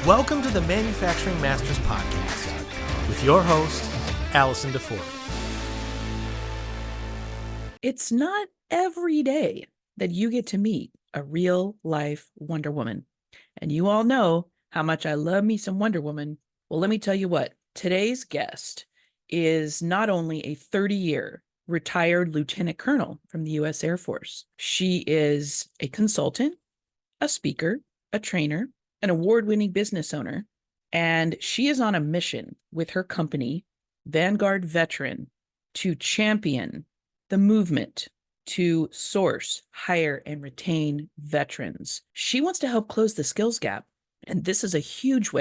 Welcome to the Manufacturing Masters Podcast with your host, Allison DeFord. It's not every day that you get to meet a real life Wonder Woman. And you all know how much I love me some Wonder Woman. Well, let me tell you what, today's guest is not only a 30-year retired lieutenant colonel from the U.S. Air Force. She is a consultant, a speaker, a trainer, an award-winning business owner, and she is on a mission with her company, Vanguard Veteran, to champion the movement to source, hire, and retain veterans. She wants to help close the skills gap, and this is a huge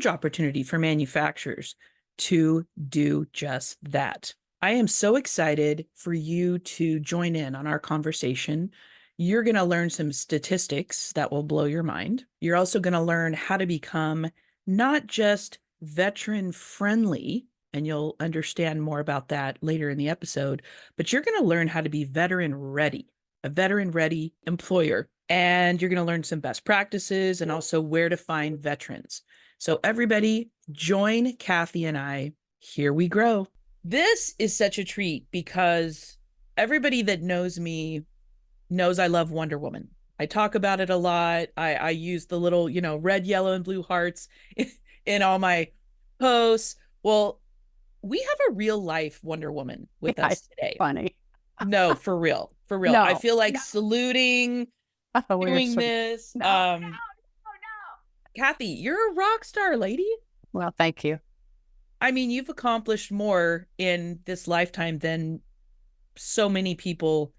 opportunity for manufacturers to do just that. I am so excited for you to join in on our conversation. You're going to learn some statistics that will blow your mind. You're also going to learn how to become not just veteran friendly, and you'll understand more about that later in the episode, but you're going to learn how to be veteran ready, a veteran ready employer. And you're going to learn some best practices and also where to find veterans. So everybody join Kathy and I. Here we grow. This is such a treat because everybody that knows me knows I love Wonder Woman. I talk about it a lot. I use the little, red, yellow, and blue hearts in all my posts. Well, we have a real life Wonder Woman with us today. Funny. No, for real. No, I feel like saluting, doing this. No. Kathy, you're a rock star, lady. Well, thank you. I mean, you've accomplished more in this lifetime than so many people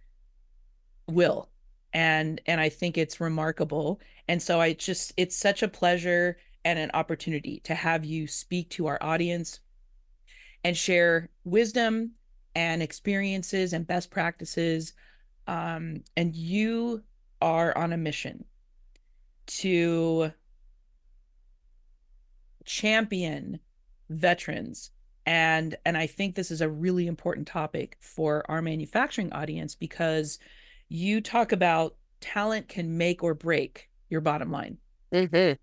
will. And I think it's remarkable. And so it's such a pleasure and an opportunity to have you speak to our audience and share wisdom and experiences and best practices. And you are on a mission to champion veterans. And I think this is a really important topic for our manufacturing audience because you talk about talent can make or break your bottom line. Mm-hmm.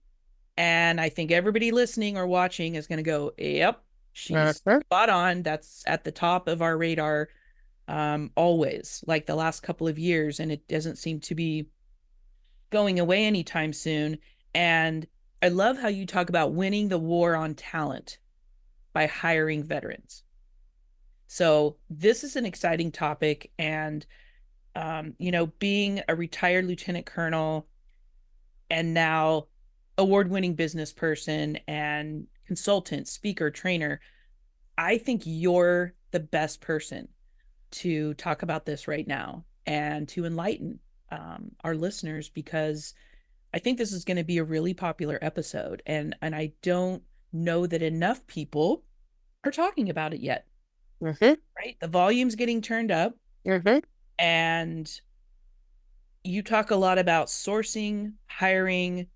And I think everybody listening or watching is going to go, yep, she's spot on. That's at the top of our radar always, like the last couple of years. And it doesn't seem to be going away anytime soon. And I love how you talk about winning the war on talent by hiring veterans. So this is an exciting topic. And being a retired lieutenant colonel and now award-winning business person and consultant, speaker, trainer, I think you're the best person to talk about this right now and to enlighten our listeners, because I think this is going to be a really popular episode. And I don't know that enough people are talking about it yet. Mm-hmm. Right? The volume's getting turned up. Mm-hmm. And you talk a lot about sourcing, hiring,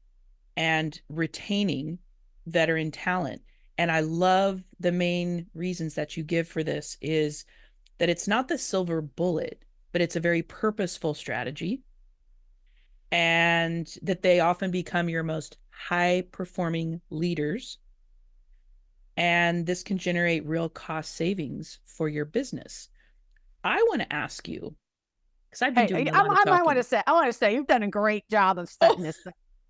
and retaining veteran talent. And I love the main reasons that you give for this is that it's not the silver bullet, but it's a very purposeful strategy. And that they often become your most high-performing leaders. And this can generate real cost savings for your business. I want to ask you, because I've been doing a lot of talking. I want to say you've done a great job of setting this.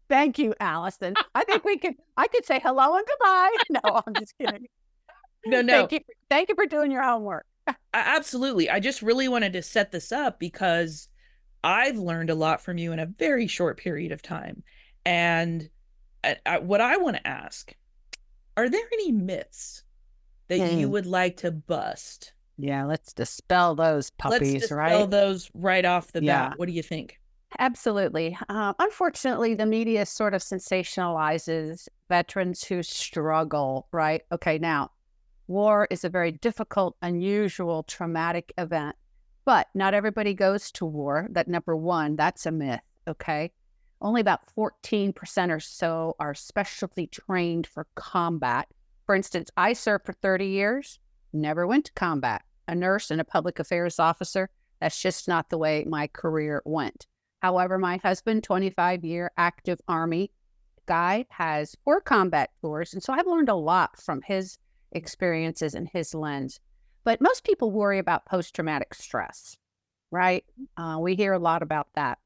Thank you, Allison. I think I could say hello and goodbye. No, I'm just kidding. No. Thank you for doing your homework. Absolutely. I just really wanted to set this up because I've learned a lot from you in a very short period of time. And what I want to ask, are there any myths that you would like to bust? Yeah, let's dispel those puppies, right? Let's dispel those right off the bat. What do you think? Absolutely. Unfortunately, the media sort of sensationalizes veterans who struggle, right? Okay, now, war is a very difficult, unusual, traumatic event, but not everybody goes to war. That number one, that's a myth, okay? Only about 14% or so are specially trained for combat. For instance, I served for 30 years, never went to combat. A nurse and a public affairs officer, that's just not the way my career went. However, my husband, 25-year active Army, guy has 4 combat tours. And so I've learned a lot from his experiences and his lens. But most people worry about post-traumatic stress, right? We hear a lot about that.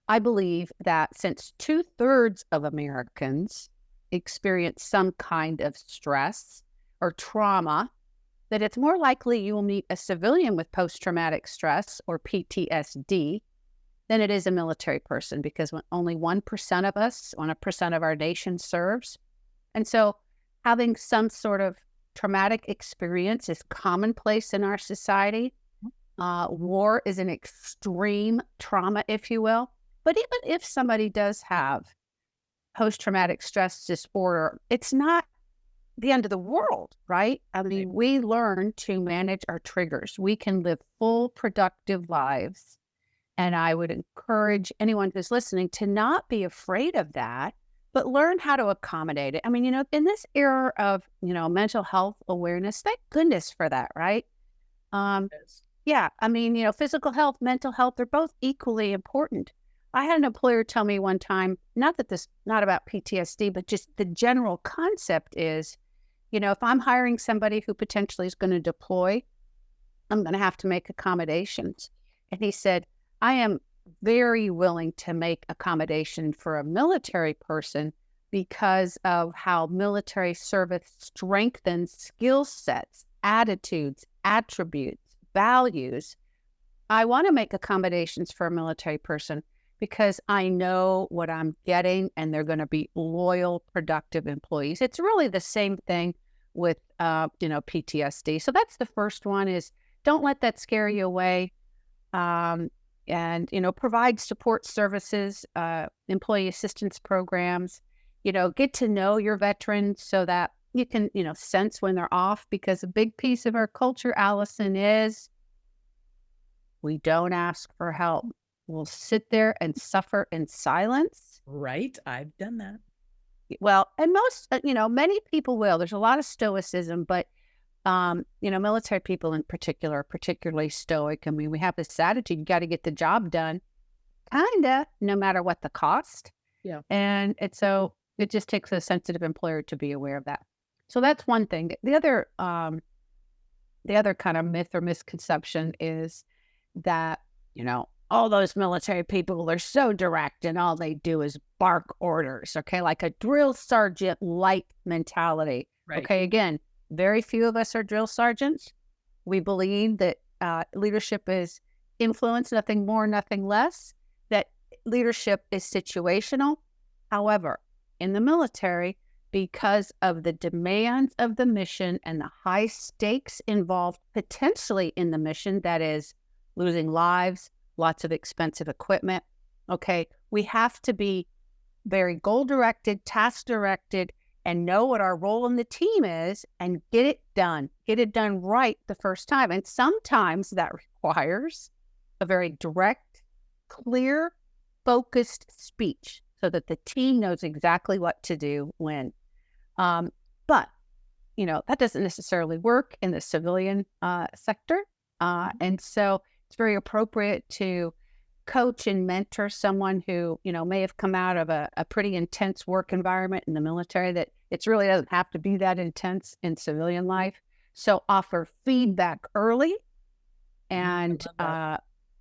I believe that since 2/3 of Americans experience some kind of stress or trauma, that it's more likely you will meet a civilian with post-traumatic stress or PTSD than it is a military person, because only 1% of us, 1% of our nation serves. And so having some sort of traumatic experience is commonplace in our society. War is an extreme trauma, if you will. But even if somebody does have post-traumatic stress disorder, it's not the end of the world, right? I mean, we learn to manage our triggers. We can live full, productive lives. And I would encourage anyone who's listening to not be afraid of that, but learn how to accommodate it. I mean, in this era of, mental health awareness, thank goodness for that, right? Yeah, I mean, physical health, mental health, they're both equally important. I had an employer tell me one time, not about PTSD, but just the general concept is, if I'm hiring somebody who potentially is going to deploy, I'm going to have to make accommodations. And he said, I am very willing to make accommodation for a military person because of how military service strengthens skill sets, attitudes, attributes, values. I want to make accommodations for a military person because I know what I'm getting and they're going to be loyal, productive employees. It's really the same thing with, PTSD. So that's the first one, is don't let that scare you away. And, provide support services, employee assistance programs, get to know your veterans so that you can, sense when they're off, because a big piece of our culture, Allison, is we don't ask for help. We'll sit there and suffer in silence. Right. I've done that. Well, and most, many people will. There's a lot of stoicism, but, military people in particular are particularly stoic. I mean, we have this attitude, you got to get the job done, no matter what the cost. Yeah. And so it just takes a sensitive employer to be aware of that. So that's one thing. The other kind of myth or misconception is that, all those military people are so direct and all they do is bark orders, okay? Like a drill sergeant-like mentality. Right. Okay, again, very few of us are drill sergeants. We believe that leadership is influence, nothing more, nothing less, that leadership is situational. However, in the military, because of the demands of the mission and the high stakes involved potentially in the mission, that is losing lives, lots of expensive equipment, okay, we have to be very goal-directed, task-directed, and know what our role in the team is and get it done right the first time. And sometimes that requires a very direct, clear, focused speech so that the team knows exactly what to do when. But, that doesn't necessarily work in the civilian sector. And so it's very appropriate to coach and mentor someone who, may have come out of a pretty intense work environment in the military, that it really doesn't have to be that intense in civilian life. So offer feedback early and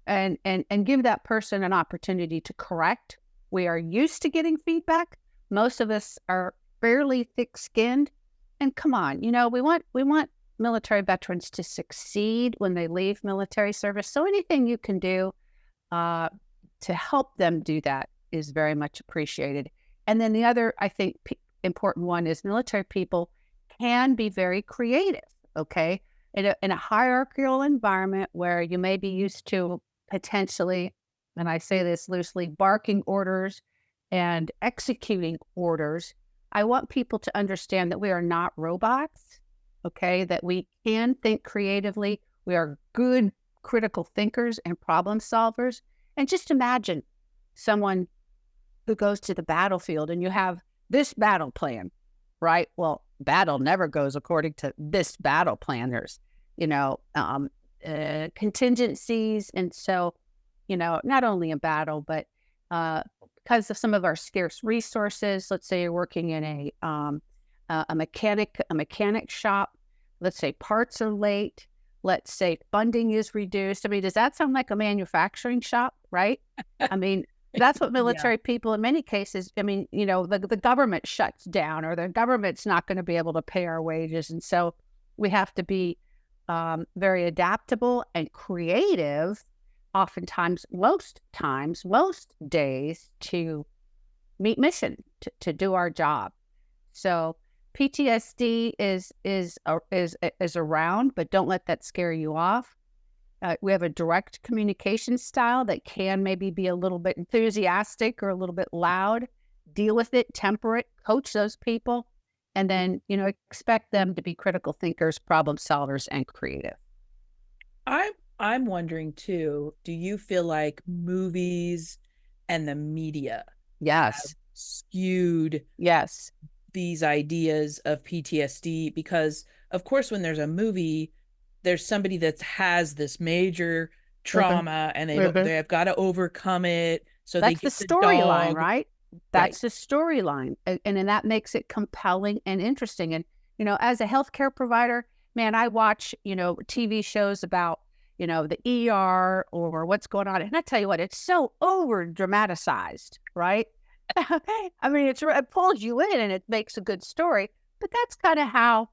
give that person an opportunity to correct. We are used to getting feedback. Most of us are fairly thick-skinned. And come on, we want military veterans to succeed when they leave military service. So anything you can do to help them do that is very much appreciated. And then the other, I think, important one is military people can be very creative, okay? In a hierarchical environment where you may be used to potentially, and I say this loosely, barking orders and executing orders, I want people to understand that we are not robots, okay? That we can think creatively. We are good critical thinkers and problem solvers. And just imagine someone who goes to the battlefield and you have this battle plan, right? Well, battle never goes according to this battle plan. There's, contingencies. And so, not only a battle, but because of some of our scarce resources, let's say you're working in a mechanic shop, let's say parts are late, let's say funding is reduced. I mean, does that sound like a manufacturing shop, right? I mean, that's what military people in many cases, I mean, the government shuts down, or the government's not going to be able to pay our wages. And so we have to be very adaptable and creative, oftentimes, most days, to meet mission, to do our job. So PTSD is around, but don't let that scare you off. We have a direct communication style that can maybe be a little bit enthusiastic or a little bit loud. Deal with it, temper it, coach those people, and then, expect them to be critical thinkers, problem solvers, and creative. I'm wondering too, do you feel like movies and the media have skewed these ideas of PTSD? Because of course, when there's a movie, there's somebody that has this major trauma and they've got to overcome it. So that's the storyline, right? That's the storyline. And then that makes it compelling and interesting. And, as a healthcare provider, man, I watch, TV shows about, the ER or what's going on. And I tell you what, it's so over dramatized, right? I mean, it pulls you in and it makes a good story. But that's kind of how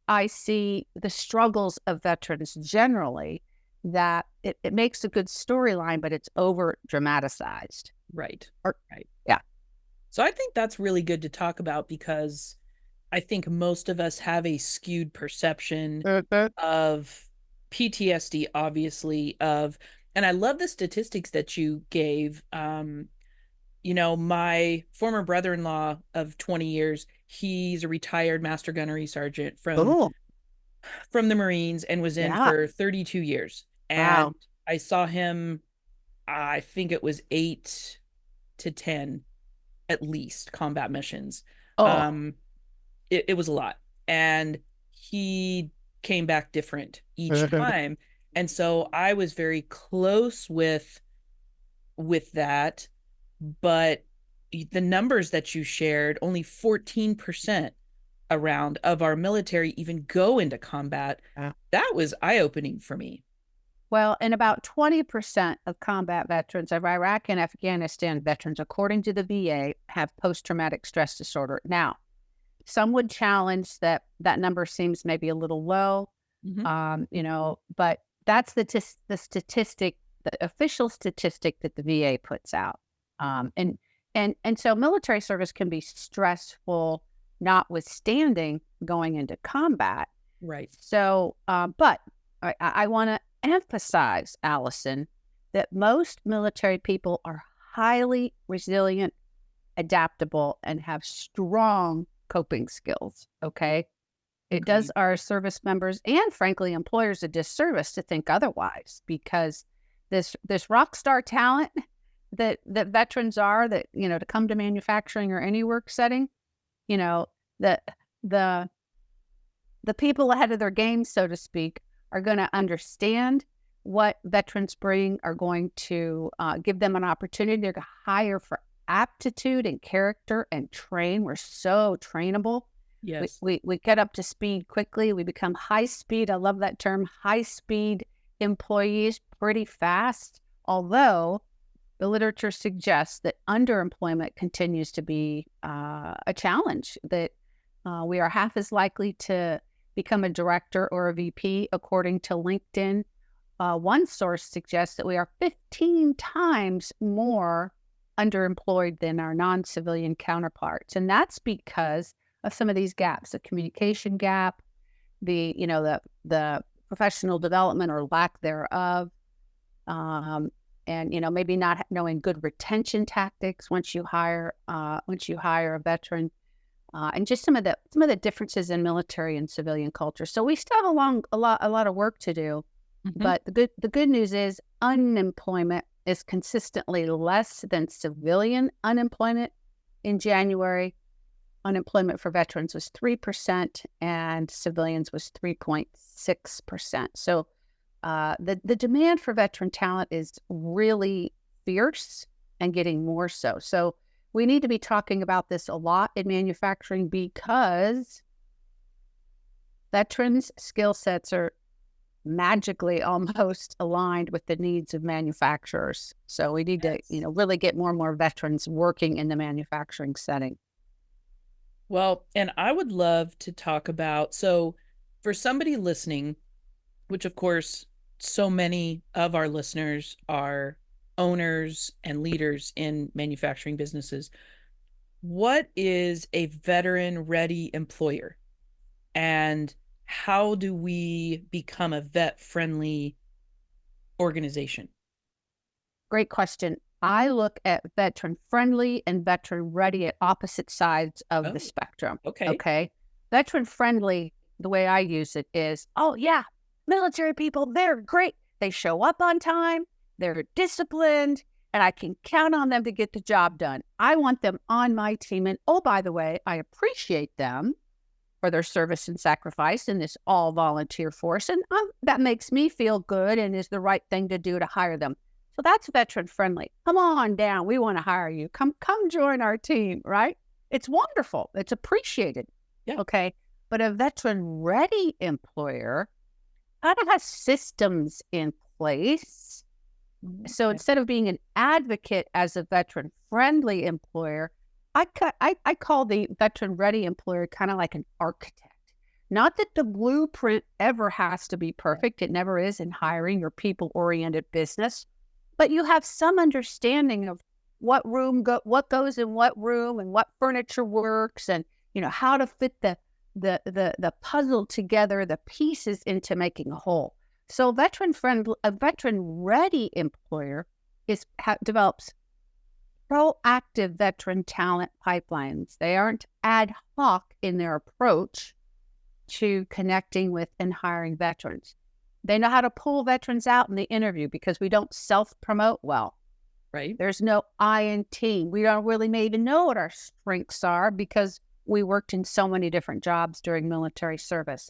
I see the struggles of veterans generally, that it makes a good storyline, but it's over dramatized. Right. Yeah. So I think that's really good to talk about, because I think most of us have a skewed perception of PTSD, obviously, and I love the statistics that you gave. My former brother-in-law of 20 years, he's a retired master gunnery sergeant from the Marines and was in for 32 years. And I saw him, I think it was 8 to 10, at least, combat missions. It was a lot. And he came back different each time. And so I was very close with that. But the numbers that you shared, only 14% around of our military even go into combat. That was eye-opening for me. Well, and about 20% of combat veterans of Iraq and Afghanistan veterans, according to the VA, have post-traumatic stress disorder. Now, some would challenge that number seems maybe a little low, but that's the statistic, the official statistic that the VA puts out. And so military service can be stressful, notwithstanding going into combat. Right. So, but I want to emphasize, Allison, that most military people are highly resilient, adaptable, and have strong coping skills. Okay. It does our service members and, frankly, employers a disservice to think otherwise, because this rock star talent that veterans are, that, to come to manufacturing or any work setting, the people ahead of their game, so to speak, are going to understand what veterans bring, are going to give them an opportunity. They're going to hire for aptitude and character and train. We're so trainable. Yes. We get up to speed quickly. We become high speed. I love that term, high speed employees, pretty fast. Although the literature suggests that underemployment continues to be a challenge, that we are half as likely to become a director or a VP, according to LinkedIn. One source suggests that we are 15 times more underemployed than our non-civilian counterparts. And that's because of some of these gaps, the communication gap, the professional development or lack thereof, and maybe not knowing good retention tactics once you hire a veteran, and just some of the differences in military and civilian culture. So we still have a lot of work to do. But the good news is unemployment is consistently less than civilian unemployment. In January, unemployment for veterans was 3% and civilians was 3.6%. So the demand for veteran talent is really fierce. and getting more so. So we need to be talking about this a lot in manufacturing because veterans' skill sets are magically almost aligned with the needs of manufacturers. So we need to, really get more and more veterans working in the manufacturing setting. Well, and I would love to talk about, so for somebody listening, which of course, so many of our listeners are owners and leaders in manufacturing businesses, what is a veteran-ready employer? And how do we become a vet-friendly organization? Great question. I look at veteran friendly and veteran ready at opposite sides of the spectrum. Okay. Veteran friendly, the way I use it is, oh yeah, military people, they're great. They show up on time, they're disciplined, and I can count on them to get the job done. I want them on my team. And oh, by the way, I appreciate them for their service and sacrifice in this all volunteer force. And that makes me feel good and is the right thing to do to hire them. So that's veteran friendly. Come on down. We want to hire you. Come join our team, right? It's wonderful. It's appreciated. Yeah. Okay. But a veteran ready employer kind of has systems in place. So instead of being an advocate as a veteran friendly employer, I call the veteran ready employer kind of like an architect. Not that the blueprint ever has to be perfect. It never is in hiring or people oriented business. But you have some understanding of what goes in what room and what furniture works, and how to fit the puzzle together, the pieces into making a whole. So a veteran ready employer develops proactive veteran talent pipelines. They aren't ad hoc in their approach to connecting with and hiring veterans. They know how to pull veterans out in the interview because we don't self-promote well. Right. There's no I in team. We don't really maybe know what our strengths are because we worked in so many different jobs during military service.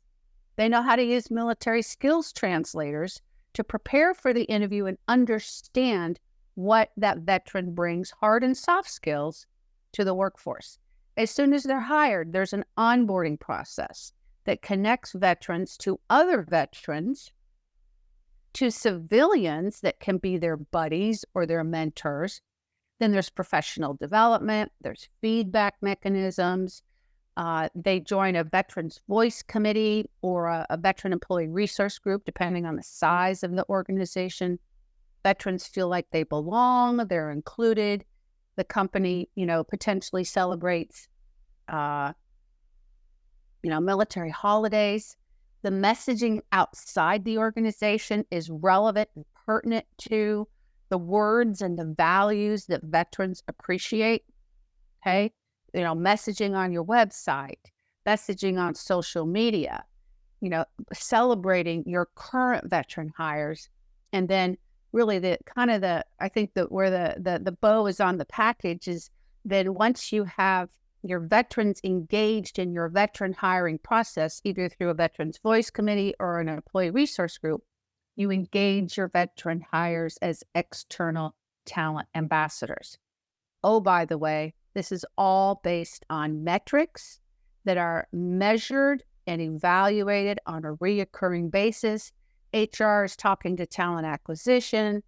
They know how to use military skills translators to prepare for the interview and understand what that veteran brings, hard and soft skills, to the workforce. As soon as they're hired, there's an onboarding process that connects veterans to other veterans, to civilians that can be their buddies or their mentors. Then there's professional development, there's feedback mechanisms. They join a Veterans Voice Committee or a Veteran Employee Resource Group, depending on the size of the organization. Veterans feel like they belong, they're included. The company, potentially celebrates, military holidays. The messaging outside the organization is relevant and pertinent to the words and the values that veterans appreciate. Okay. Messaging on your website, messaging on social media, celebrating your current veteran hires. And then really I think that where the bow is on the package is then once you have your veterans engaged in your veteran hiring process, either through a Veterans Voice Committee or an employee resource group, you engage your veteran hires as external talent ambassadors. Oh, by the way, this is all based on metrics that are measured and evaluated on a reoccurring basis. HR is talking to talent acquisition.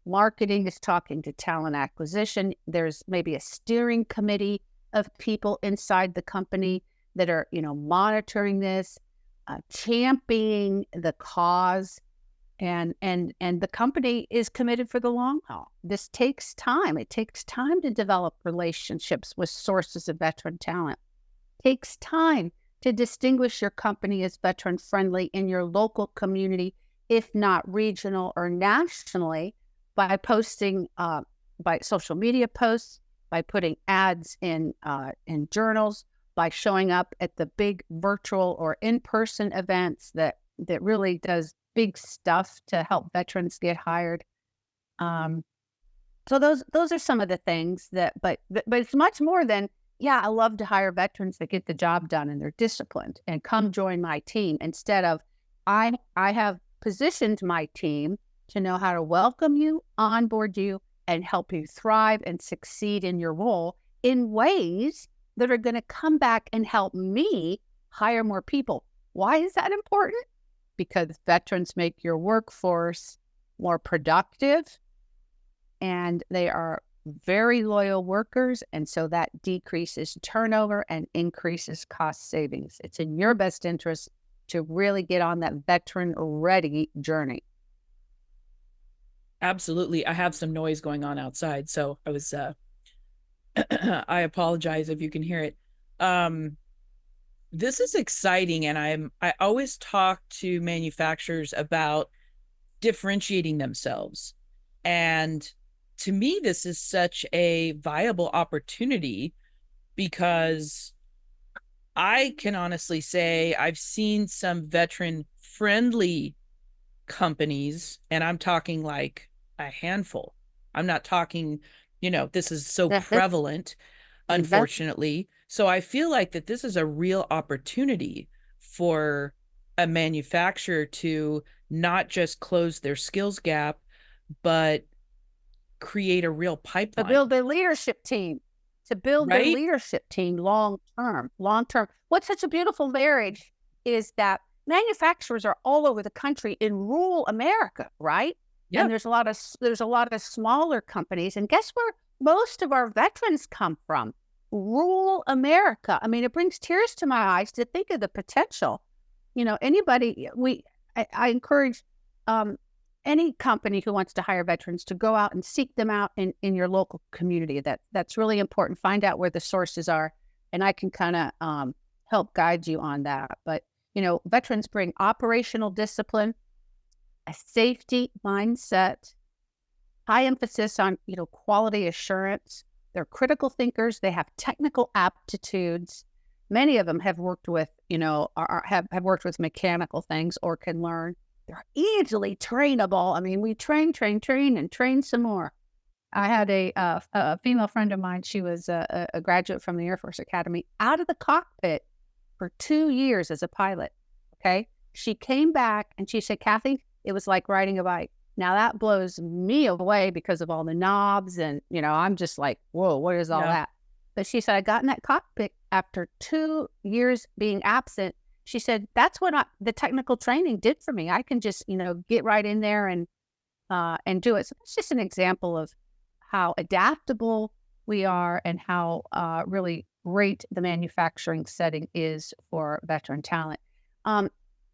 Marketing is talking to talent acquisition. There's maybe a steering committee of people inside the company that are, monitoring this, championing the cause, and the company is committed for the long haul. This takes time. It takes time to develop relationships with sources of veteran talent. It takes time to distinguish your company as veteran friendly in your local community, if not regional or nationally, by posting, by social media posts, by putting ads in journals, by showing up at the big virtual or in-person events that really does big stuff to help veterans get hired. So those are some of the things but it's much more than, I love to hire veterans that get the job done and they're disciplined and come join my team, instead of I have positioned my team to know how to welcome you, onboard you, and help you thrive and succeed in your role in ways that are going to come back and help me hire more people. Why is that important? Because veterans make your workforce more productive, and they are very loyal workers, and so that decreases turnover and increases cost savings. It's in your best interest to really get on that veteran-ready journey. Absolutely. I have some noise going on outside, so I was I apologize if you can hear it. This is exciting, and I always talk to manufacturers about differentiating themselves. And to me, this is such a viable opportunity because I can honestly say I've seen some veteran-friendly companies, and I'm talking like a handful. I'm not talking, this is so prevalent, unfortunately. So I feel like that this is a real opportunity for a manufacturer to not just close their skills gap, but create a real pipeline. To build a leadership team, their leadership team long term. What's such a beautiful marriage is that manufacturers are all over the country in rural America, right? Yep. And there's a lot of smaller companies. And guess where most of our veterans come from? Rural America. I mean, it brings tears to my eyes to think of the potential. I encourage any company who wants to hire veterans to go out and seek them out in your local community. That's really important. Find out where the sources are, and I can kind of help guide you on that. But, veterans bring operational discipline, a safety mindset, high emphasis on, quality assurance. They're critical thinkers. They have technical aptitudes. Many of them have worked with, have worked with mechanical things or can learn. They're easily trainable. I mean, we train, and train some more. I had a female friend of mine. She was a graduate from the Air Force Academy, out of the cockpit for 2 years as a pilot. Okay. She came back and she said, Kathy, it was like riding a bike. Now that blows me away because of all the knobs. And, I'm just like, whoa, what is all that? But she said, I got in that cockpit after 2 years being absent. She said, that's what the technical training did for me. I can just, get right in there and do it. So that's just an example of how adaptable we are and how really great the manufacturing setting is for veteran talent. I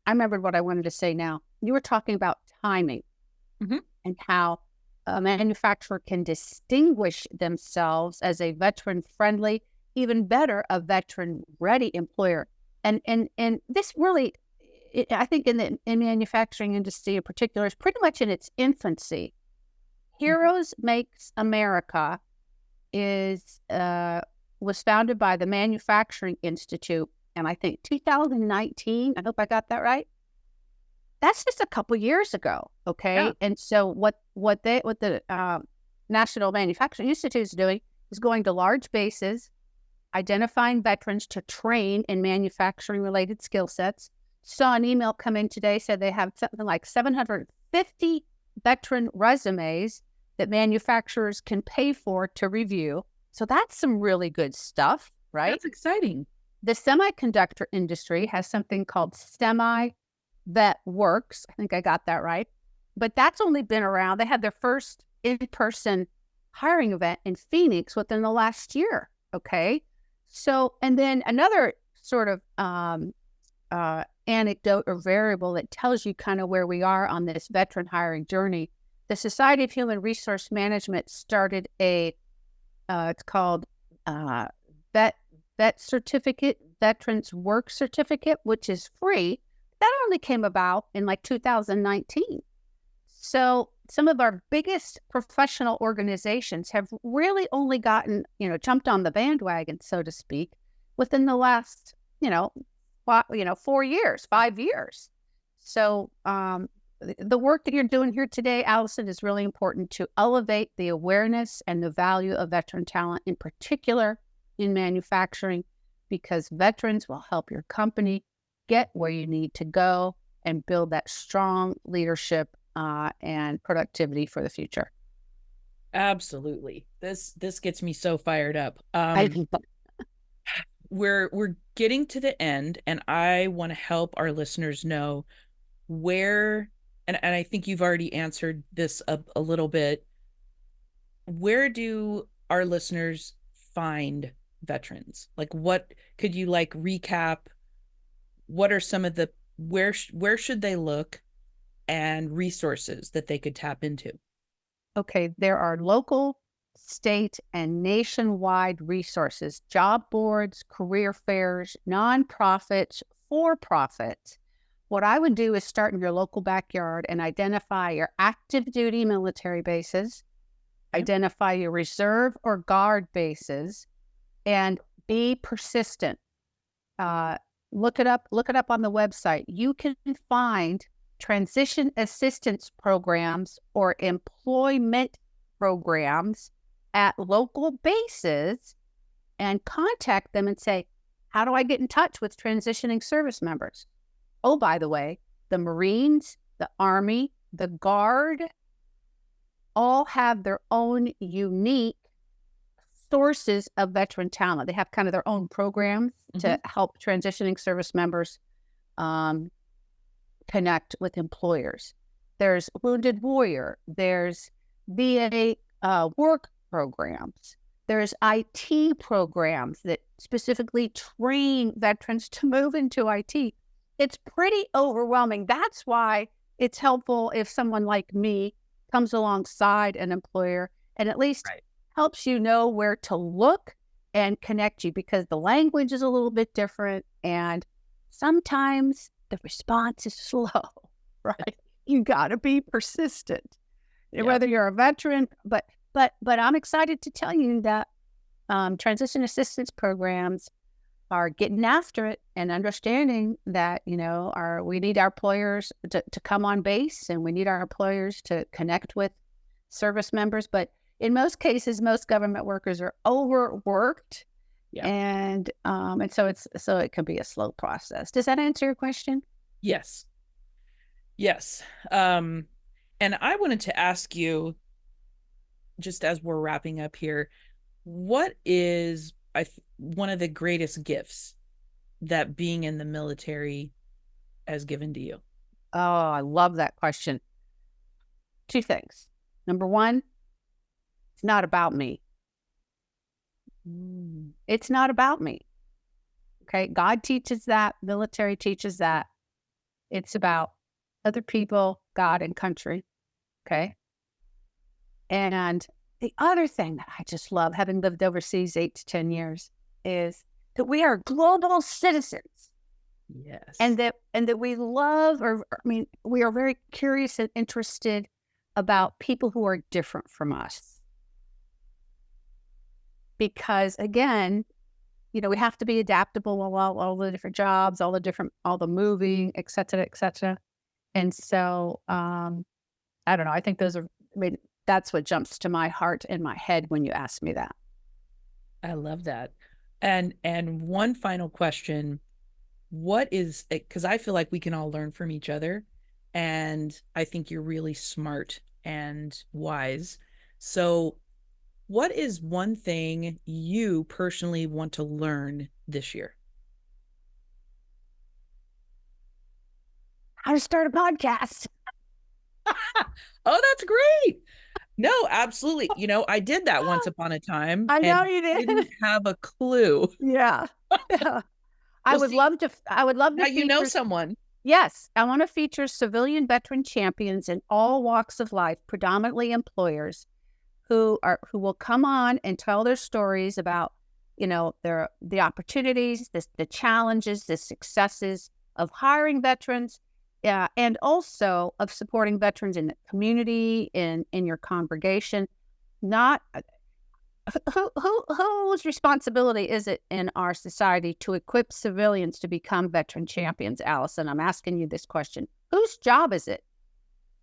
remembered what I wanted to say now. You were talking about timing and how a manufacturer can distinguish themselves as a veteran-friendly, even better, a veteran-ready employer. And this really, I think in the manufacturing industry in particular, is pretty much in its infancy. Heroes Makes America was founded by the Manufacturing Institute, and I think 2019. I hope I got that right. That's just a couple years ago, okay? Yeah. And so what the National Manufacturing Institute is doing is going to large bases, identifying veterans to train in manufacturing-related skill sets. Saw an email come in today, said they have something like 750 veteran resumes that manufacturers can pay for to review. So that's some really good stuff, right? That's exciting. The semiconductor industry has something called Vet Works. I think I got that right. But that's only been around. They had their first in-person hiring event in Phoenix within the last year, okay? So, and then another sort of anecdote or variable that tells you kind of where we are on this veteran hiring journey. The Society of Human Resource Management started it's called Vet Certificate, Veterans Work Certificate, which is free. That only came about in like 2019. So some of our biggest professional organizations have really only gotten, jumped on the bandwagon, so to speak, within the last, 4 years, 5 years. So the work that you're doing here today, Allison, is really important to elevate the awareness and the value of veteran talent, in particular in manufacturing, because veterans will help your company get where you need to go and build that strong leadership and productivity for the future. Absolutely. This gets me so fired up. I, We're getting to the end, and I want to help our listeners know where, and I think you've already answered this a little bit. Where do our listeners find veterans? Like, what could you like recap? What are some of the where should they look, and resources that they could tap into? okay, there are local, state, and nationwide resources, job boards, career fairs, nonprofits, for profits. What I would do is start in your local backyard and identify your active duty military bases, identify your reserve or guard bases, and be persistent. Look it up on the website. You can find transition assistance programs or employment programs at local bases and contact them and say, how do I get in touch with transitioning service members? Oh, by the way, the Marines, the Army, the Guard all have their own unique sources of veteran talent. They have kind of their own programs to help transitioning service members connect with employers. There's Wounded Warrior. There's VA work programs. There's IT programs that specifically train veterans to move into IT. It's pretty overwhelming. That's why it's helpful if someone like me comes alongside an employer and at least helps you know where to look and connect you, because the language is a little bit different and sometimes the response is slow, right? You got to be persistent, whether you're a veteran. But I'm excited to tell you that transition assistance programs are getting after it and understanding that, we need our employers to come on base, and we need our employers to connect with service members. But in most cases, most government workers are overworked. And so it can be a slow process. Does that answer your question? Yes. And I wanted to ask you, just as we're wrapping up here, what is one of the greatest gifts that being in the military has given to you? Oh, I love that question. Two things. Number one, it's not about me. It's not about me. Okay. God teaches that. Military teaches that. It's about other people, God, and country. Okay. And the other thing that I just love, having lived overseas 8 to 10 years, is that we are global citizens. Yes. And that we love, we are very curious and interested about people who are different from us. Because again, we have to be adaptable, all the different jobs, all the moving, et cetera. And so, I don't know. I think that's what jumps to my heart and my head when you ask me that. I love that. And one final question, because I feel like we can all learn from each other, and I think you're really smart and wise. So what is one thing you personally want to learn this year? How to start a podcast. Oh, that's great. No, absolutely. I did that once upon a time. I know you did. Didn't have a clue. Yeah. I would love to Now feature someone. Yes, I want to feature civilian veteran champions in all walks of life, predominantly employers, who will come on and tell their stories about, the opportunities, the challenges, the successes of hiring veterans, and also of supporting veterans in the community, in your congregation. Not whose responsibility is it in our society to equip civilians to become veteran champions, Allison? I'm asking you this question. Whose job is it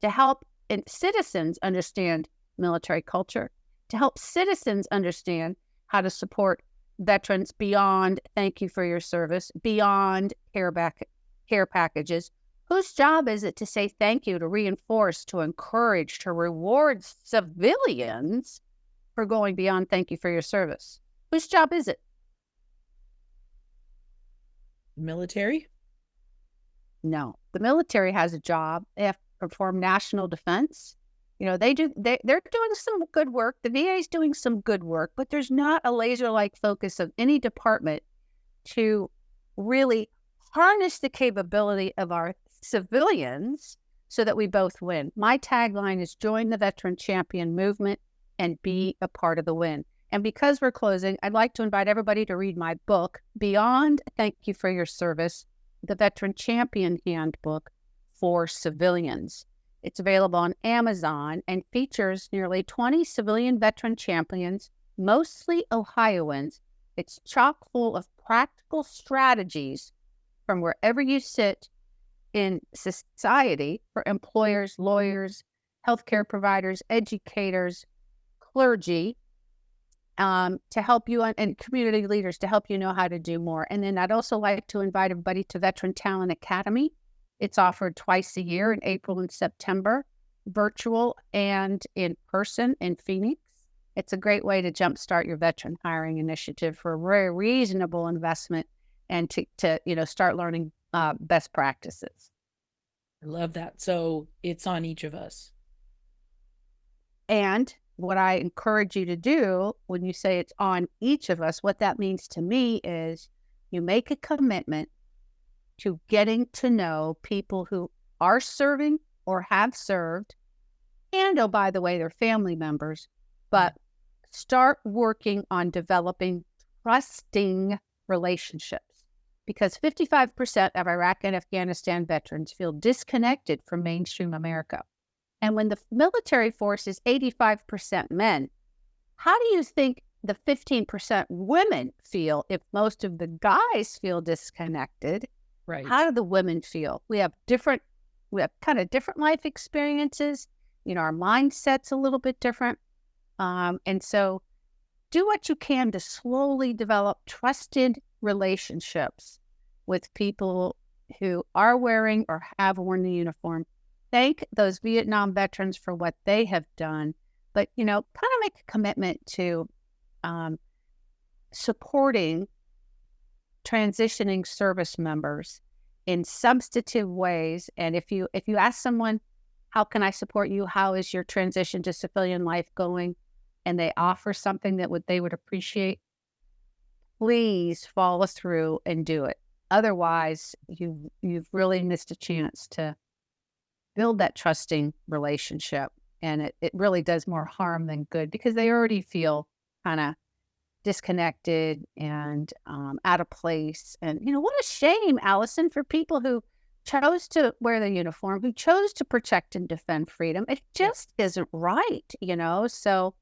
to help citizens understand military culture, to help citizens understand how to support veterans beyond thank you for your service, beyond care packages? Whose job is it to say thank you, to reinforce, to encourage, to reward civilians for going beyond thank you for your service? Whose job is it? Military? No. The military has a job. They have to perform national defense. You know, they're doing some good work. The VA is doing some good work, but there's not a laser-like focus of any department to really harness the capability of our civilians so that we both win. My tagline is join the veteran champion movement and be a part of the win. And because we're closing, I'd like to invite everybody to read my book, Beyond Thank You for Your Service, the Veteran Champion Handbook for Civilians. It's available on Amazon and features nearly 20 civilian veteran champions, mostly Ohioans. It's chock full of practical strategies from wherever you sit in society for employers, lawyers, healthcare providers, educators, clergy, to help you, and community leaders to help you know how to do more. And then I'd also like to invite everybody to Veteran Talent Academy. It's offered twice a year in April and September, virtual and in person in Phoenix. It's a great way to jumpstart your veteran hiring initiative for a very reasonable investment and to start learning best practices. I love that. So it's on each of us. And what I encourage you to do when you say it's on each of us, what that means to me is you make a commitment to getting to know people who are serving or have served, and oh, by the way, they're family members, but start working on developing trusting relationships, because 55% of Iraq and Afghanistan veterans feel disconnected from mainstream America. And when the military force is 85% men, how do you think the 15% women feel if most of the guys feel disconnected? Right. How do the women feel? We have kind of different life experiences. You know, our mindset's a little bit different. And so do what you can to slowly develop trusted relationships with people who are wearing or have worn the uniform. Thank those Vietnam veterans for what they have done, but, kind of make a commitment to supporting transitioning service members in substantive ways. And if you ask someone, how can I support you? How is your transition to civilian life going? And they offer something that they would appreciate, please follow through and do it. Otherwise, you've really missed a chance to build that trusting relationship. And it really does more harm than good, because they already feel kind of disconnected and out of place. And, what a shame, Allison, for people who chose to wear the uniform, who chose to protect and defend freedom. It just isn't right, So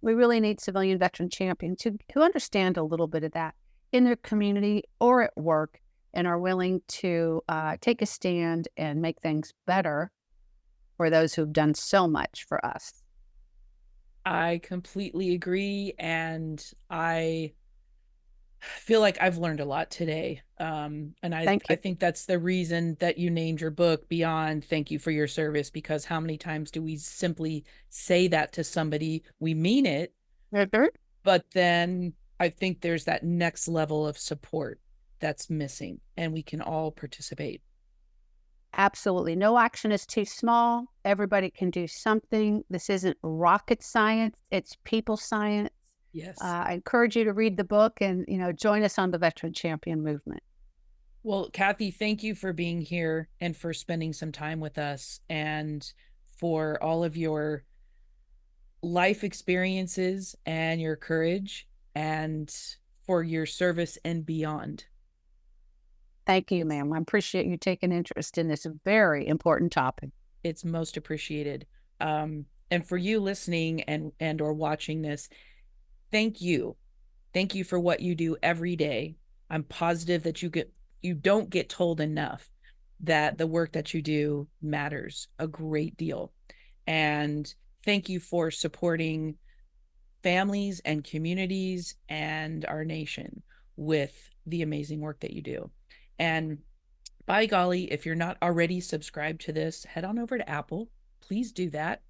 we really need civilian veteran champions who understand a little bit of that in their community or at work and are willing to take a stand and make things better for those who've done so much for us. I completely agree. And I feel like I've learned a lot today. And I think that's the reason that you named your book Beyond Thank You for Your Service, because how many times do we simply say that to somebody? We mean it, but then I think there's that next level of support that's missing, and we can all participate. Absolutely. No action is too small. Everybody can do something. This isn't rocket science. It's people science. Yes. I encourage you to read the book and, join us on the Veteran Champion movement. Well, Kathy, thank you for being here and for spending some time with us, and for all of your life experiences and your courage, and for your service and beyond. Thank you, ma'am. I appreciate you taking interest in this very important topic. It's most appreciated. And for you listening and or watching this, thank you. Thank you for what you do every day. I'm positive that you don't get told enough that the work that you do matters a great deal. And thank you for supporting families and communities and our nation with the amazing work that you do. And By golly, if you're not already subscribed to this, head on over to Apple. Please do that.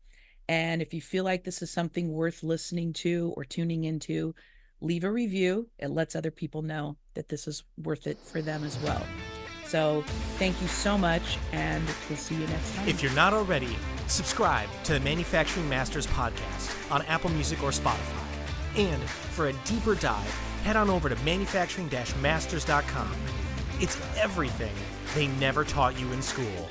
And if you feel like this is something worth listening to or tuning into, leave a review. It lets other people know that this is worth it for them as well. So thank you so much, and we'll see you next time. If you're not already, subscribe to the Manufacturing Masters podcast on Apple Music or Spotify. And for a deeper dive, head on over to manufacturing-masters.com. It's everything they never taught you in school.